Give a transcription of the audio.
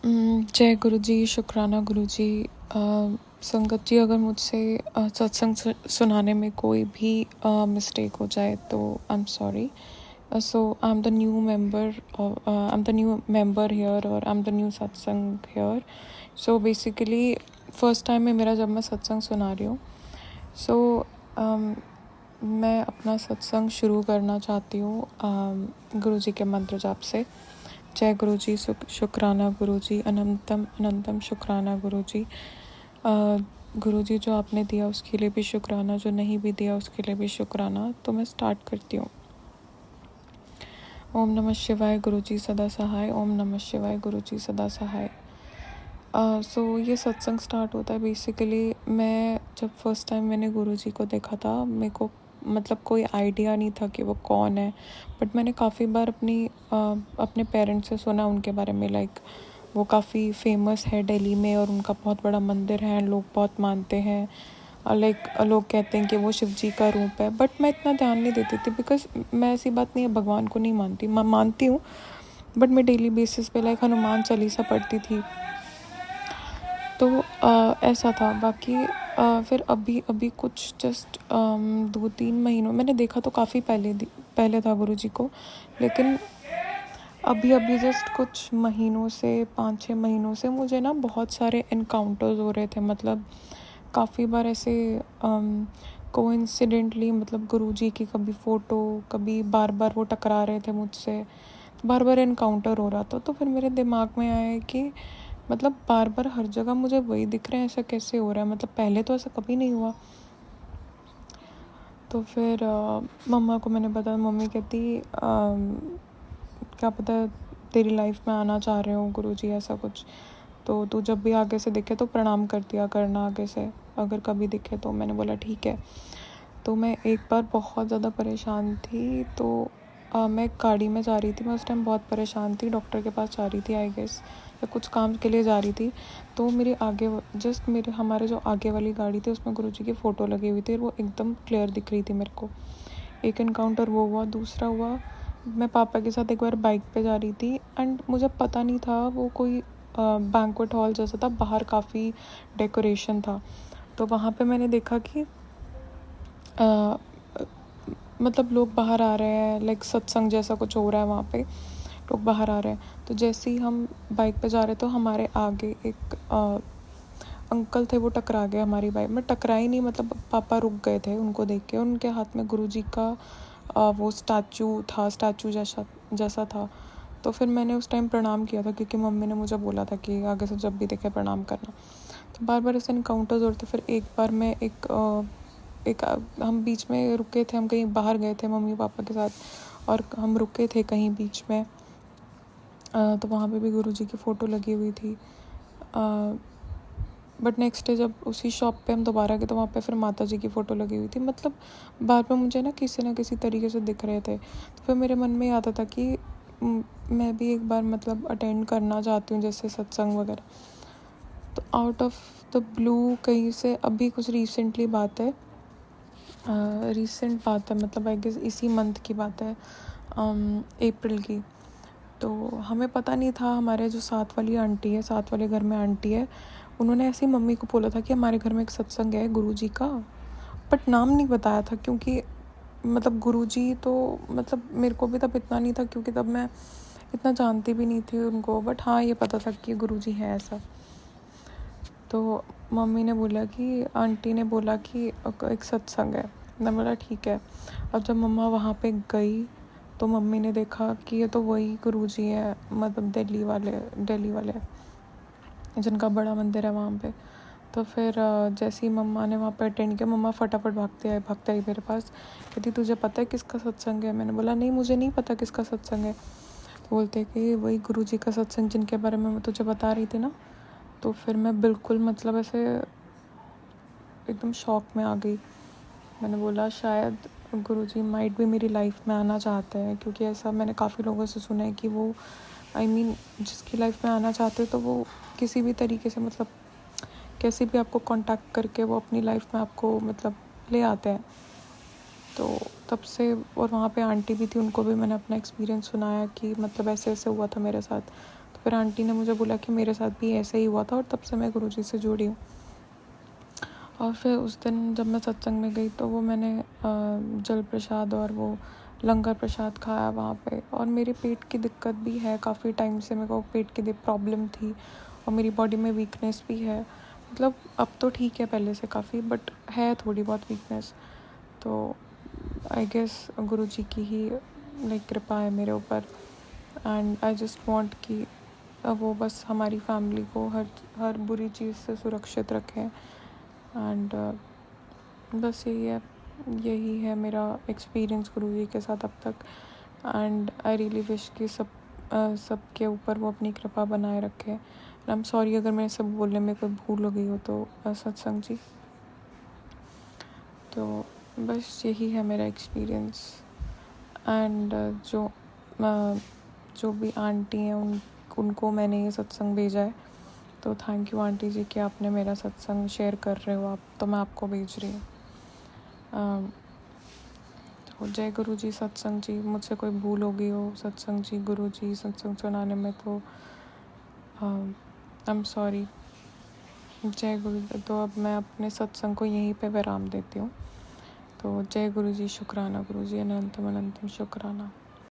जय गुरु जी, शुक्राना गुरु जी। संगत जी, अगर मुझसे सत्संग सुनाने में कोई भी मिस्टेक हो जाए तो I am sorry. So I am the new member here और आई एम द न्यू सत्संग here. So basically first time है मेरा जब मैं सत्संग सुना रही हूँ। सो मैं अपना सत्संग शुरू करना चाहती हूँ गुरु जी के मंत्र जाप से। जय गुरु जी, शुक्राना गुरु जी, अनंतम अनंतम शुक्राना गुरु जी। गुरु जी, जो आपने दिया उसके लिए भी शुक्राना, जो नहीं भी दिया उसके लिए भी शुक्राना। तो मैं स्टार्ट करती हूँ। ओम नमः शिवाय गुरु जी सदा सहाय, ओम नमः शिवाय गुरु जी सदा सहाय। सो ये सत्संग स्टार्ट होता है बेसिकली। मैं जब फर्स्ट टाइम मैंने गुरु जी को देखा था, मेरे को मतलब कोई आइडिया नहीं था कि वो कौन है। बट मैंने काफ़ी बार अपने पेरेंट्स से सुना उनके बारे में। लाइक वो काफ़ी फेमस है दिल्ली में और उनका बहुत बड़ा मंदिर है, लोग बहुत मानते हैं। लाइक लोग कहते हैं कि वो शिव जी का रूप है। बट मैं इतना ध्यान नहीं देती थी बिकॉज मैं ऐसी बात नहीं है, भगवान को नहीं मानती। मैं मानती हूँ बट मैं डेली बेसिस पे लाइक हनुमान चालीसा पढ़ती थी। तो ऐसा था। बाकी फिर अभी कुछ जस्ट 2-3 महीनों मैंने देखा तो काफ़ी पहले था गुरु जी को। लेकिन अभी जस्ट कुछ महीनों से 5-6 महीनों से मुझे ना बहुत सारे इनकाउंटर्स हो रहे थे। मतलब काफ़ी बार ऐसे कोइंसिडेंटली, मतलब गुरु जी की कभी फ़ोटो, कभी बार बार वो टकरा रहे थे मुझसे, बार बार इनकाउंटर हो रहा था। तो फिर मेरे दिमाग में आया कि मतलब बार बार हर जगह मुझे वही दिख रहे हैं, ऐसा कैसे हो रहा है? मतलब पहले तो ऐसा कभी नहीं हुआ। तो फिर मम्मा को मैंने बताया। मम्मी कहती क्या पता तेरी लाइफ में आना चाह रहे हो गुरुजी, ऐसा कुछ। तो तू जब भी आगे से दिखे तो प्रणाम कर दिया करना आगे से, अगर कभी दिखे तो। मैंने बोला ठीक है। तो मैं एक बार बहुत ज़्यादा परेशान थी। तो मैं गाड़ी में जा रही थी। मैं उस टाइम बहुत परेशान थी, डॉक्टर के पास जा रही थी आई गेस, या कुछ काम के लिए जा रही थी। तो मेरे आगे जस्ट हमारे जो आगे वाली गाड़ी थी उसमें गुरुजी की फ़ोटो लगी हुई थी और वो एकदम क्लियर दिख रही थी मेरे को। एक इनकाउंटर वो हुआ। दूसरा हुआ, मैं पापा के साथ एक बार बाइक पे जा रही थी एंड मुझे पता नहीं था वो कोई बैंक्वेट हॉल जैसा था, बाहर काफ़ी डेकोरेशन था। तो वहाँ पे मैंने देखा कि मतलब लोग बाहर आ रहे हैं, लाइक सत्संग जैसा कुछ हो रहा है वहाँ पे, लोग बाहर आ रहे हैं। तो जैसे ही हम बाइक पे जा रहे तो हमारे आगे एक अंकल थे, वो टकरा गए हमारी बाइक में। टकराई नहीं, मतलब पापा रुक गए थे उनको देख के। उनके हाथ में गुरुजी का वो स्टैचू जैसा था। तो फिर मैंने उस टाइम प्रणाम किया था क्योंकि मम्मी ने मुझे बोला था कि आगे से जब भी दिखे प्रणाम करना। तो बार बार ऐसे इनकाउंटर्स होते। फिर एक बार मैं हम बीच में रुके थे, हम कहीं बाहर गए थे मम्मी पापा के साथ और हम रुके थे कहीं बीच में। तो वहाँ पे भी गुरुजी की फ़ोटो लगी हुई थी। बट नेक्स्ट डे जब उसी शॉप पे हम दोबारा गए तो वहाँ पे फिर माता जी की फ़ोटो लगी हुई थी। मतलब बार बार मुझे ना किसी तरीके से दिख रहे थे। तो फिर मेरे मन में आता था कि मैं भी एक बार मतलब अटेंड करना चाहती हूँ जैसे सत्संग वगैरह। तो आउट ऑफ द ब्लू कहीं से अभी कुछ रिसेंट बात है, मतलब आई गेस इसी मंथ की बात है, अप्रैल की। तो हमें पता नहीं था। हमारे जो साथ वाली आंटी है, साथ वाले घर में आंटी है, उन्होंने ऐसी मम्मी को बोला था कि हमारे घर में एक सत्संग है गुरुजी का। बट नाम नहीं बताया था क्योंकि मतलब गुरुजी तो मतलब मेरे को भी तब इतना नहीं था क्योंकि तब मैं इतना जानती भी नहीं थी उनको। बट हाँ, ये पता था कि गुरुजी है ऐसा। तो मम्मी ने बोला कि आंटी ने बोला कि एक सत्संग है। मैंने बोला ठीक है। अब जब मम्मा वहाँ पे गई तो मम्मी ने देखा कि ये तो वही गुरुजी है, मतलब दिल्ली वाले जिनका बड़ा मंदिर है वहाँ पे। तो फिर जैसे ही मम्मा ने वहाँ पे अटेंड किया, मम्मा फटाफट भागते आई मेरे पास। कहती तुझे पता है किसका सत्संग है? मैंने बोला नहीं, मुझे नहीं पता किसका सत्संग है। तो बोलते कि वही गुरुजी का सत्संग जिनके बारे में मैं तुझे बता रही थी ना। तो फिर मैं बिल्कुल मतलब ऐसे एकदम शॉक में आ गई। मैंने बोला शायद गुरुजी माइट भी मेरी लाइफ में आना चाहते हैं, क्योंकि ऐसा मैंने काफ़ी लोगों से सुना है कि वो जिसकी लाइफ में आना चाहते तो वो किसी भी तरीके से, मतलब कैसे भी आपको कांटेक्ट करके वो अपनी लाइफ में आपको मतलब ले आते हैं। तो तब से, और वहाँ पे आंटी भी थी, उनको भी मैंने अपना एक्सपीरियंस सुनाया कि मतलब ऐसे ऐसे हुआ था मेरे साथ। तो फिर आंटी ने मुझे बोला कि मेरे साथ भी ऐसा ही हुआ था और तब से मैं गुरुजी से जुड़ी हूँ। और फिर उस दिन जब मैं सत्संग में गई तो वो मैंने जल प्रसाद और वो लंगर प्रसाद खाया वहाँ पे। और मेरे पेट की दिक्कत भी है, काफ़ी टाइम से मेरे को पेट की प्रॉब्लम थी और मेरी बॉडी में वीकनेस भी है। मतलब अब तो ठीक है पहले से काफ़ी, बट है थोड़ी बहुत वीकनेस। तो आई गेस गुरुजी की ही लाइक कृपा है मेरे ऊपर। एंड आई जस्ट वांट कि वो बस हमारी फैमिली को हर बुरी चीज़ से सुरक्षित रखें। एंड बस यही है मेरा एक्सपीरियंस गुरुजी के साथ अब तक। एंड आई रियली विश कि सबके ऊपर वो अपनी कृपा बनाए रखे। आई एम सॉरी अगर मेरे सब बोलने में कोई भूल हो गई हो तो सत्संग जी। तो बस यही है मेरा एक्सपीरियंस। एंड जो भी आंटी हैं उनको मैंने ये सत्संग भेजा है, तो थैंक यू आंटी जी कि आपने मेरा सत्संग शेयर कर रहे हो आप, तो मैं आपको भेज रही हूँ। तो जय गुरु जी सत्संग जी। मुझसे कोई भूल हो गई हो सत्संग जी गुरु जी सत्संग सुनाने में तो आई एम सॉरी। जय गुरु। तो अब मैं अपने सत्संग को यहीं पे विराम देती हूँ। तो जय गुरु जी, शुक्राना गुरु जी, अनंतम अनंतम शुक्राना।